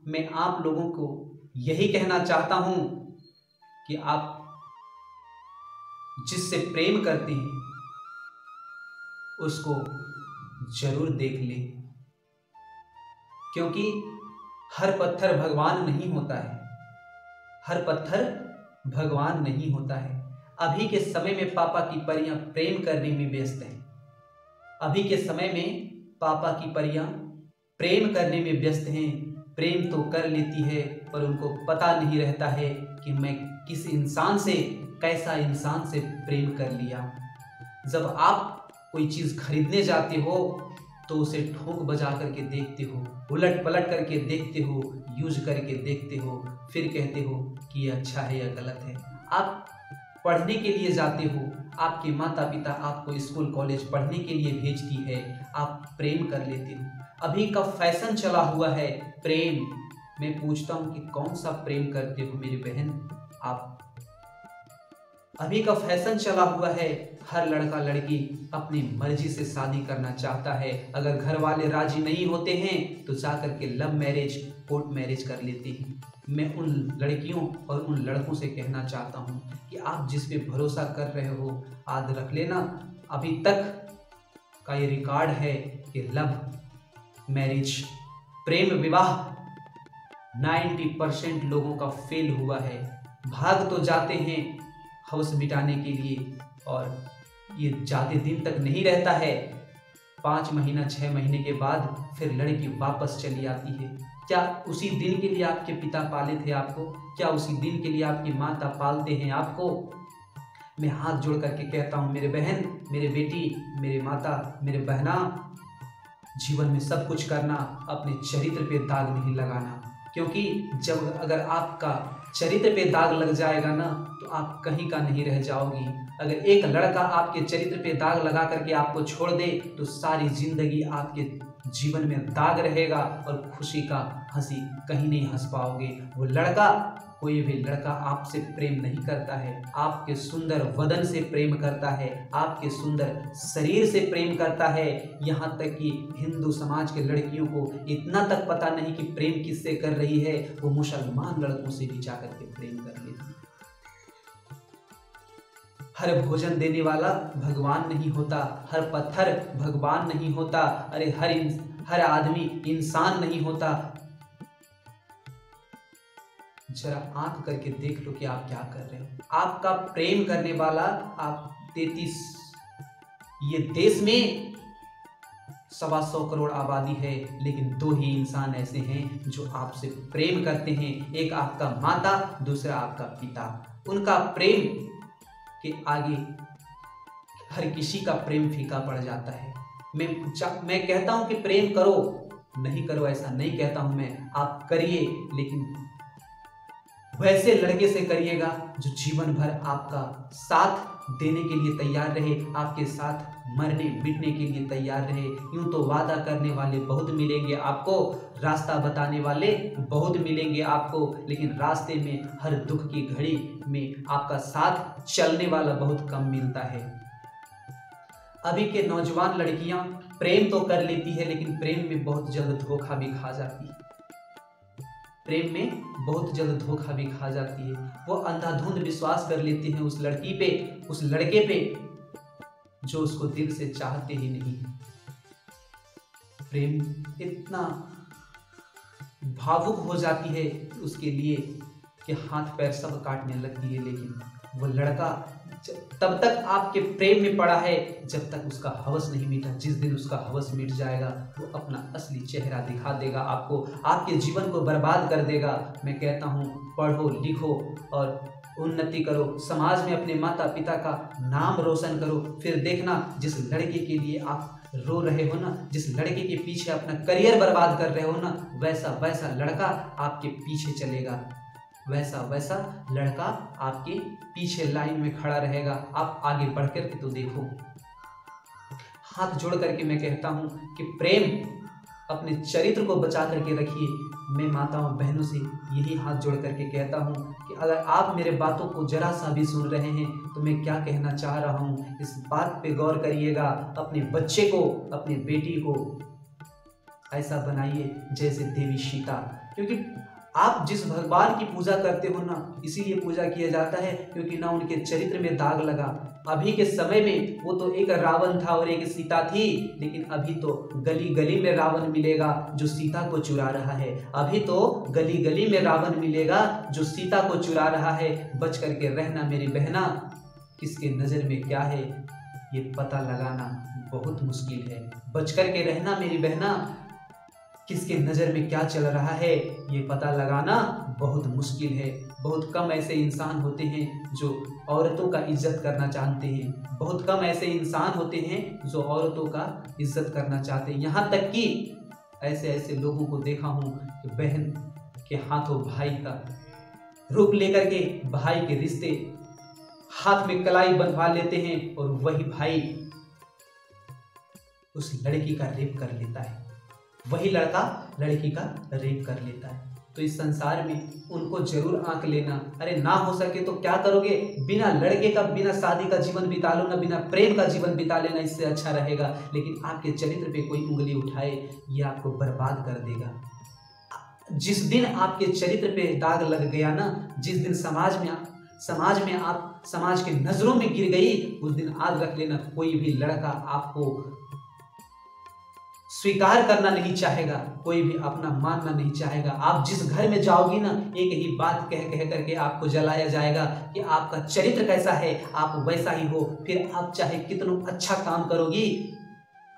मैं आप लोगों को यही कहना चाहता हूं कि आप जिससे प्रेम करते हैं उसको जरूर देख लें, क्योंकि हर पत्थर भगवान नहीं होता है। हर पत्थर भगवान नहीं होता है। अभी के समय में पापा की परियां प्रेम करने में व्यस्त हैं। अभी के समय में पापा की परियां प्रेम करने में व्यस्त हैं। प्रेम तो कर लेती है पर उनको पता नहीं रहता है कि मैं किस इंसान से, कैसा इंसान से प्रेम कर लिया। जब आप कोई चीज़ खरीदने जाते हो तो उसे ठोक बजा करके देखते हो, उलट पलट करके देखते हो, यूज करके देखते हो, फिर कहते हो कि ये अच्छा है या गलत है। आप पढ़ने के लिए जाते हो, आपके माता पिता आपको स्कूल कॉलेज पढ़ने के लिए भेजती है, आप प्रेम कर लेते हो। अभी का फैशन चला हुआ है प्रेम। मैं पूछता हूँ कि कौन सा प्रेम करते हो मेरी बहन आप? अभी का फैशन चला हुआ है, हर लड़का लड़की अपनी मर्जी से शादी करना चाहता है। अगर घर वाले राजी नहीं होते हैं तो जाकर के लव मैरिज, कोर्ट मैरिज कर लेते हैं। मैं उन लड़कियों और उन लड़कों से कहना चाहता हूं कि आप जिस पे भरोसा कर रहे हो याद रख लेना, अभी तक का ये रिकॉर्ड है कि लव मैरिज, प्रेम विवाह 90% लोगों का फेल हुआ है। भाग तो जाते हैं हवस मिटाने के लिए और ये ज़्यादा दिन तक नहीं रहता है। 5 महीना 6 महीने के बाद फिर लड़की वापस चली आती है। क्या उसी दिन के लिए आपके पिता पाले थे आपको? क्या उसी दिन के लिए आपकी माता पालते हैं आपको? मैं हाथ जोड़ करके कहता हूँ मेरे बहन, मेरे बेटी, मेरे माता, मेरे बहना, जीवन में सब कुछ करना, अपने चरित्र पे दाग नहीं लगाना। क्योंकि जब अगर आपका चरित्र पे दाग लग जाएगा ना तो आप कहीं का नहीं रह जाओगी। अगर एक लड़का आपके चरित्र पे दाग लगा करके आपको छोड़ दे तो सारी जिंदगी आपके जीवन में दाग रहेगा और खुशी का हंसी कहीं नहीं हंस पाओगे। वो लड़का, कोई भी लड़का आपसे प्रेम नहीं करता है, आपके सुंदर वदन से प्रेम करता है, आपके सुंदर शरीर से प्रेम करता है। यहाँ तक कि हिंदू समाज के लड़कियों को इतना तक पता नहीं कि प्रेम किससे कर रही है, वो मुसलमान लड़कों से भी जाकर के प्रेम कर लेती है। हर भोजन देने वाला भगवान नहीं होता, हर पत्थर भगवान नहीं होता, अरे हर आदमी इंसान नहीं होता। जरा आंख करके देख लो कि आप क्या कर रहे हो। आपका प्रेम करने वाला आप 33, ये देश में 125 करोड़ आबादी है, लेकिन 2 ही इंसान ऐसे हैं जो आपसे प्रेम करते हैं। एक आपका माता, दूसरा आपका पिता। उनका प्रेम के आगे हर किसी का प्रेम फीका पड़ जाता है। मैं कहता हूं कि प्रेम करो, नहीं करो ऐसा नहीं कहता हूं मैं, आप करिए, लेकिन वैसे लड़के से करिएगा जो जीवन भर आपका साथ देने के लिए तैयार रहे, आपके साथ मरने मिटने के लिए तैयार रहे। यूं तो वादा करने वाले बहुत मिलेंगे आपको, रास्ता बताने वाले बहुत मिलेंगे आपको, लेकिन रास्ते में हर दुख की घड़ी में आपका साथ चलने वाला बहुत कम मिलता है। अभी के नौजवान लड़कियां प्रेम तो कर लेती है, लेकिन प्रेम में बहुत जल्द धोखा भी खा जाती है। प्रेम में बहुत जल्द धोखा भी खा जाती है। वो अंधाधुंध विश्वास कर लेती हैं उस लड़की पे, उस लड़के पे जो उसको दिल से चाहते ही नहीं। प्रेम इतना भावुक हो जाती है उसके लिए कि हाथ पैर सब काटने लगती है, लेकिन वो लड़का तब तक आपके प्रेम में पड़ा है जब तक उसका हवस नहीं मिटा। जिस दिन उसका हवस मिट जाएगा वो अपना असली चेहरा दिखा देगा आपको, आपके जीवन को बर्बाद कर देगा। मैं कहता हूँ पढ़ो लिखो और उन्नति करो, समाज में अपने माता पिता का नाम रोशन करो। फिर देखना जिस लड़के के लिए आप रो रहे हो ना, जिस लड़के के पीछे अपना करियर बर्बाद कर रहे हो ना, वैसा वैसा लड़का आपके पीछे चलेगा, वैसा वैसा लड़का आपके पीछे लाइन में खड़ा रहेगा। आप आगे बढ़ कर के तो देखो। हाथ जोड़ करके मैं कहता हूँ कि प्रेम अपने चरित्र को बचा करके रखिए। मैं माताओं बहनों से यही हाथ जोड़ करके कहता हूँ कि अगर आप मेरे बातों को जरा सा भी सुन रहे हैं तो मैं क्या कहना चाह रहा हूँ, इस बात पे गौर करिएगा। अपने बच्चे को, अपनी बेटी को ऐसा बनाइए जैसे देवी सीता क्योंकि आप जिस भगवान की पूजा करते हो ना, इसीलिए पूजा किया जाता है क्योंकि ना उनके चरित्र में दाग लगा। अभी के समय में वो तो एक रावण था और एक सीता थी, लेकिन अभी तो गली गली में रावण मिलेगा जो सीता को चुरा रहा है। अभी तो गली गली में रावण मिलेगा जो सीता को चुरा रहा है। बच करके रहना मेरी बहना, किसके नजर में क्या है ये पता लगाना बहुत मुश्किल है। बच करके रहना मेरी बहना, किसके नज़र में क्या चल रहा है ये पता लगाना बहुत मुश्किल है। बहुत कम ऐसे इंसान होते हैं जो औरतों का इज्जत करना चाहते हैं। बहुत कम ऐसे इंसान होते हैं जो औरतों का इज्जत करना चाहते हैं। यहाँ तक कि ऐसे ऐसे लोगों को देखा हूँ कि बहन के हाथों भाई का रूप लेकर के भाई के रिश्ते हाथ में कलाई बंधवा लेते हैं और वही भाई उस लड़की का रेप कर लेता है, वही लड़का लड़की का रेप कर लेता है। तो इस संसार में उनको जरूर आंक लेना। अरे ना हो सके तो क्या करोगे, बिना लड़के का बिना शादी का जीवन बिता लो ना, बिना प्रेम का जीवन बिता लेना, इससे अच्छा रहेगा। लेकिन आपके चरित्र पे कोई उंगली उठाए ये आपको बर्बाद कर देगा। जिस दिन आपके चरित्र पे दाग लग गया ना, जिस दिन समाज में आप समाज के नजरों में गिर गई, उस दिन याद रख लेना कोई भी लड़का आपको स्वीकार करना नहीं चाहेगा, कोई भी अपना मानना नहीं चाहेगा। आप जिस घर में जाओगी ना, एक ही बात कह कह करके आपको जलाया जाएगा कि आपका चरित्र कैसा है, आप वैसा ही हो। फिर आप चाहे कितना अच्छा काम करोगी,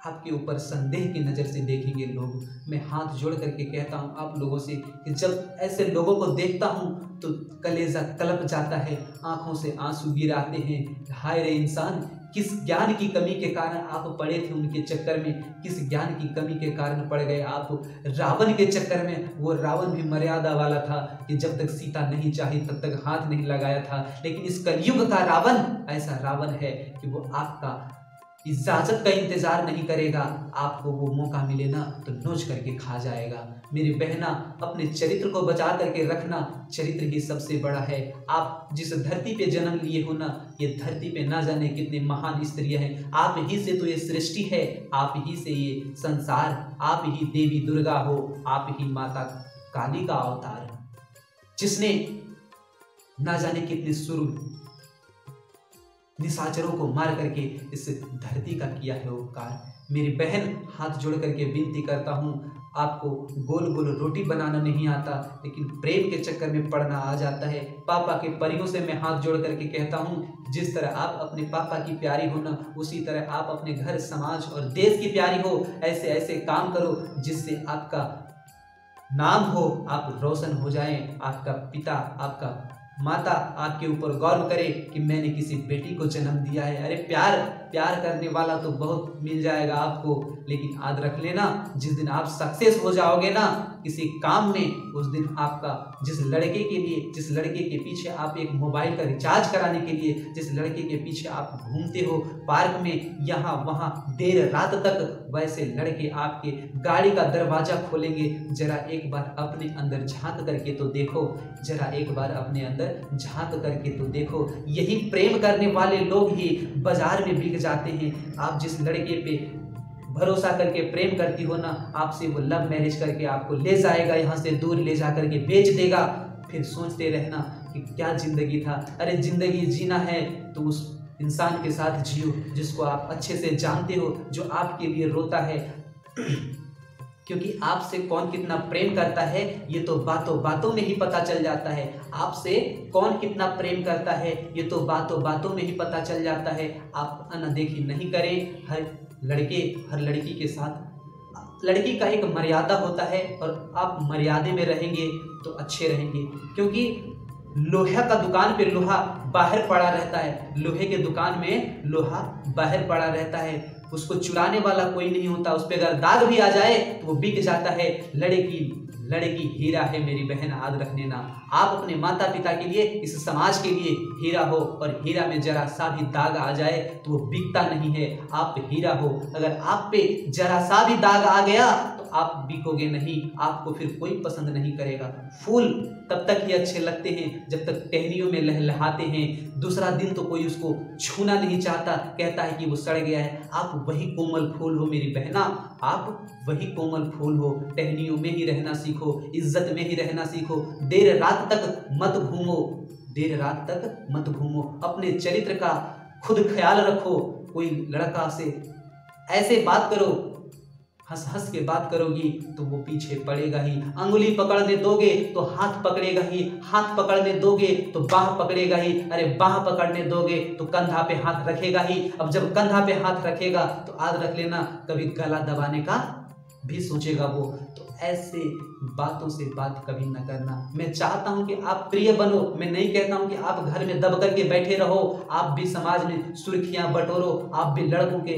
आपके ऊपर संदेह की नज़र से देखेंगे लोग। मैं हाथ जोड़ करके कहता हूँ आप लोगों से कि जब ऐसे लोगों को देखता हूँ तो कलेजा कलप जाता है, आंखों से आंसू गिर आते हैं। हाय रे इंसान, किस ज्ञान की कमी के कारण आप पड़े थे उनके चक्कर में, किस ज्ञान की कमी के कारण पड़ गए आप रावण के चक्कर में। वो रावण भी मर्यादा वाला था कि जब तक सीता नहीं चाही तब तक हाथ नहीं लगाया था। लेकिन इस कलयुग का रावण ऐसा रावण है कि वो आपका इजाजत का इंतजार नहीं करेगा, आपको वो मौका मिले ना तो नोच करके खा जाएगा। मेरी बहना, अपने चरित्र को बचा करके रखना, चरित्र ही सबसे बड़ा है। आप जिस धरती पे जन्म लिए हो ना, ये धरती पे ना जाने कितने महान स्त्रियां हैं। आप ही से तो ये सृष्टि है, आप ही से ये संसार, आप ही देवी दुर्गा हो, आप ही माता काली का अवतार, जिसने ना जाने कितने सुर निशाचरों को मार करके इस धरती का किया है उपकार। मेरी बहन, हाथ जोड़ करके विनती करता हूँ, आपको गोल गोल रोटी बनाना नहीं आता, लेकिन प्रेम के चक्कर में पड़ना आ जाता है। पापा के परियों से मैं हाथ जोड़ करके कहता हूँ, जिस तरह आप अपने पापा की प्यारी हो ना, उसी तरह आप अपने घर, समाज और देश की प्यारी हो। ऐसे ऐसे काम करो जिससे आपका नाम हो, आप रोशन हो जाएं, आपका पिता, आपका माता आपके ऊपर गौरव करे कि मैंने किसी बेटी को जन्म दिया है। अरे प्यार करने वाला तो बहुत मिल जाएगा आपको, लेकिन याद रख लेना जिस दिन आप सक्सेस हो जाओगे ना किसी काम में, उस दिन आपका जिस लड़के के पीछे आप एक मोबाइल का रिचार्ज कराने के लिए, जिस लड़के के पीछे आप घूमते हो पार्क में यहाँ वहाँ देर रात तक, वैसे लड़के आपके गाड़ी का दरवाजा खोलेंगे। जरा एक बार अपने अंदर झांक करके तो देखो, जरा एक बार अपने अंदर झांक करके तो देखो। यही प्रेम करने वाले लोग ही बाजार में बिक जाते हैं। आप जिस लड़के पे भरोसा करके प्रेम करती हो ना, आपसे वो लव मैरिज करके आपको ले जाएगा, यहाँ से दूर ले जा करके बेच देगा। फिर सोचते रहना कि क्या जिंदगी था। अरे जिंदगी जीना है तो उस इंसान के साथ जियो जिसको आप अच्छे से जानते हो, जो आपके लिए रोता है। क्योंकि आपसे कौन कितना प्रेम करता है ये तो बातों बातों में ही पता चल जाता है। आपसे कौन कितना प्रेम करता है ये तो बातों बातों में ही पता चल जाता है। आप अनदेखी नहीं करें। हर लड़की के साथ लड़की का एक मर्यादा होता है और आप मर्यादे में रहेंगे तो अच्छे रहेंगे। क्योंकि लोहा का दुकान पे लोहा बाहर पड़ा रहता है, लोहे के दुकान में लोहा बाहर पड़ा रहता है, उसको चुराने वाला कोई नहीं होता। उस पर अगर दाग भी आ जाए तो वो बिक जाता है। लड़की हीरा है मेरी बहन, याद रखने ना। आप अपने माता पिता के लिए, इस समाज के लिए हीरा हो, और हीरा में जरा सा भी दाग आ जाए तो वो बिकता नहीं है। आप हीरा हो, अगर आप पे जरा सा भी दाग आ गया तो आप बिकोगे नहीं, आपको फिर कोई पसंद नहीं करेगा। फूल तब तक ही अच्छे लगते हैं जब तक टहनियों में लहलहाते हैं, दूसरा दिन तो कोई उसको छूना नहीं चाहता, कहता है कि वो सड़ गया है। आप वही कोमल फूल हो मेरी बहना, आप वही कोमल फूल हो। टहनियों में ही रहना सीखो, इज्जत में ही रहना सीखो, देर रात तक मत घूमो, देर रात तक मत घूमो, अपने चरित्र का खुद ख्याल रखो। कोई लड़का से ऐसे बात करो, हंस हंस के बात करोगी तो वो पीछे पड़ेगा ही। अंगुली पकड़ने दोगे तो हाथ पकड़ेगा ही, हाथ पकड़ने दोगे तो बाह पकड़ेगा ही, अरे बाह पकड़ने दोगे तो कंधा पे हाथ रखेगा ही। अब जब कंधा पे हाथ रखेगा तो याद रख लेना कभी गला दबाने का भी सोचेगा वो। तो ऐसे बातों से बात कभी न करना। मैं चाहता हूं कि आप प्रिय बनो, मैं नहीं कहता हूं कि आप घर में दब करके बैठे रहो, आप भी समाज में सुर्खियां बटोरो, आप भी लड़कों के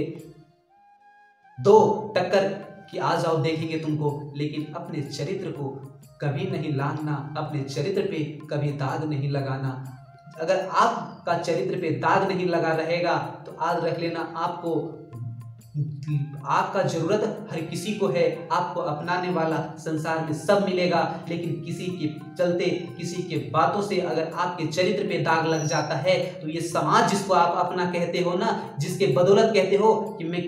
दो टक्कर कि आ जाओ देखेंगे तुमको, लेकिन अपने चरित्र को कभी नहीं लांघना, अपने चरित्र पे कभी दाग नहीं लगाना। अगर आपका चरित्र पे दाग नहीं लगा रहेगा तो याद रख लेना आपका जरूरत हर किसी को है, आपको अपनाने वाला संसार में सब मिलेगा, लेकिन किसी के चलते, किसी के बातों से अगर आपके चरित्र पे दाग लग जाता है तो ये समाज जिसको आप अपना कहते हो ना, जिसके बदौलत कहते हो कि मैं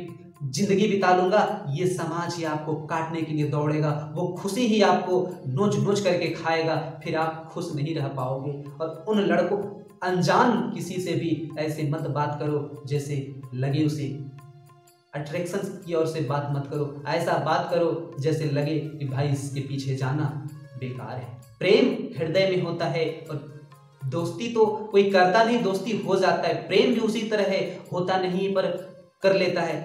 जिंदगी बिता लूंगा, ये समाज ही आपको काटने के लिए दौड़ेगा, वो खुशी ही आपको नोच नोच करके खाएगा, फिर आप खुश नहीं रह पाओगे। और उन लड़कों, अनजान किसी से भी ऐसे मत बात करो जैसे लगे उसे, अट्रैक्शन की ओर से बात मत करो, ऐसा बात करो जैसे लगे कि भाई इसके पीछे जाना बेकार है। प्रेम हृदय में होता है और दोस्ती तो कोई करता नहीं, दोस्ती हो जाता है। प्रेम भी उसी तरह है, होता नहीं पर कर लेता है,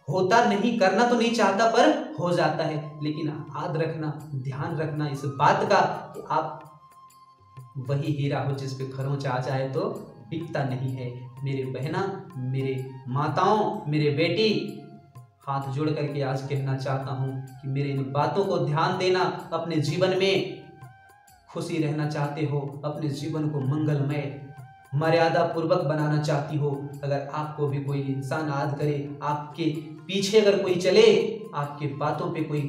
होता नहीं, करना तो नहीं चाहता पर हो जाता है। लेकिन याद रखना, ध्यान रखना इस बात का कि आप वही हीरा हो जिस पे खरोंच आ जाए तो बिकता नहीं है। मेरे बहना, मेरे माताओं, मेरे बेटी, हाथ जोड़ करके आज कहना चाहता हूँ कि मेरे इन बातों को ध्यान देना। अपने जीवन में खुशी रहना चाहते हो, अपने जीवन को मंगलमय मर्यादा पूर्वक बनाना चाहती हो, अगर आपको भी कोई इंसान याद करे, आपके पीछे अगर कोई चले, आपके बातों पे कोई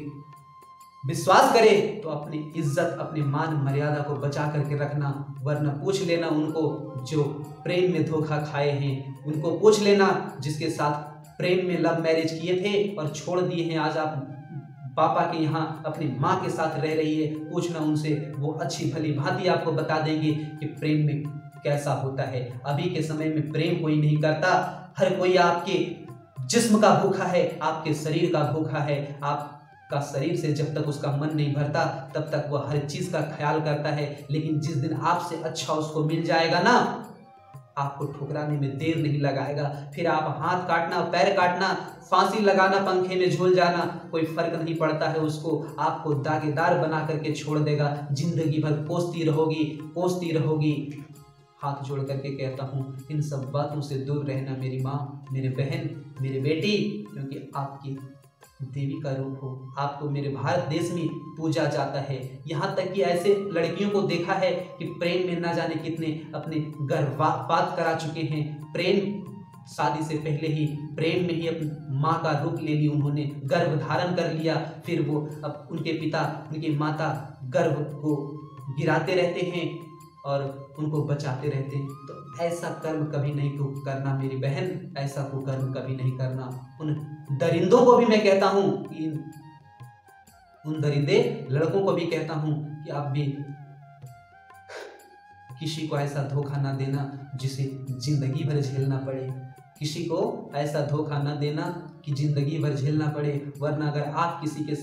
विश्वास करे, तो अपनी इज्जत, अपने मान मर्यादा को बचा करके रखना, वरना पूछ लेना उनको जो प्रेम में धोखा खाए हैं, उनको पूछ लेना जिसके साथ प्रेम में लव मैरिज किए थे और छोड़ दिए हैं, आज आप पापा के यहाँ अपनी माँ के साथ रह रही है, पूछना उनसे, वो अच्छी भली भांति आपको बता देंगे कि प्रेम में कैसा होता है। अभी के समय में प्रेम कोई नहीं करता, हर कोई आपके जिस्म का भूखा है, आपके शरीर का भूखा है। आपका शरीर से जब तक उसका मन नहीं भरता तब तक वह हर चीज का ख्याल करता है, लेकिन जिस दिन आपसे अच्छा उसको मिल जाएगा ना, आपको ठुकराने में देर नहीं लगाएगा। फिर आप हाथ काटना, पैर काटना, फांसी लगाना, पंखे में झूल जाना, कोई फर्क नहीं पड़ता है उसको। आपको दागेदार बना करके छोड़ देगा, जिंदगी भर कोसती रहोगी, कोसती रहोगी। हाथ जोड़ करके कहता हूँ इन सब बातों से दूर रहना मेरी माँ, मेरे बहन, मेरे बेटी, क्योंकि आपकी देवी का रूप हो, आपको मेरे भारत देश में पूजा जाता है। यहाँ तक कि ऐसे लड़कियों को देखा है कि प्रेम में ना जाने कितने अपने गर्भपात करा चुके हैं। प्रेम, शादी से पहले ही प्रेम में ही अपनी माँ का रूप ले ली उन्होंने, गर्भ धारण कर लिया, फिर वो अब उनके पिता, उनकी माता गर्भ को गिराते रहते हैं और उनको बचाते रहते हैं। तो ऐसा कर्म कभी नहीं करना मेरी बहन, ऐसा कुकर्म कभी नहीं करना। उन दरिंदों को भी मैं कहता हूँ कि उन दरिंदे लड़कों को भी कहता हूँ कि आप भी किसी को ऐसा धोखा ना देना जिसे जिंदगी भर झेलना पड़े, किसी को ऐसा धोखा ना देना कि जिंदगी भर झेलना पड़े। वरना अगर आप किसी के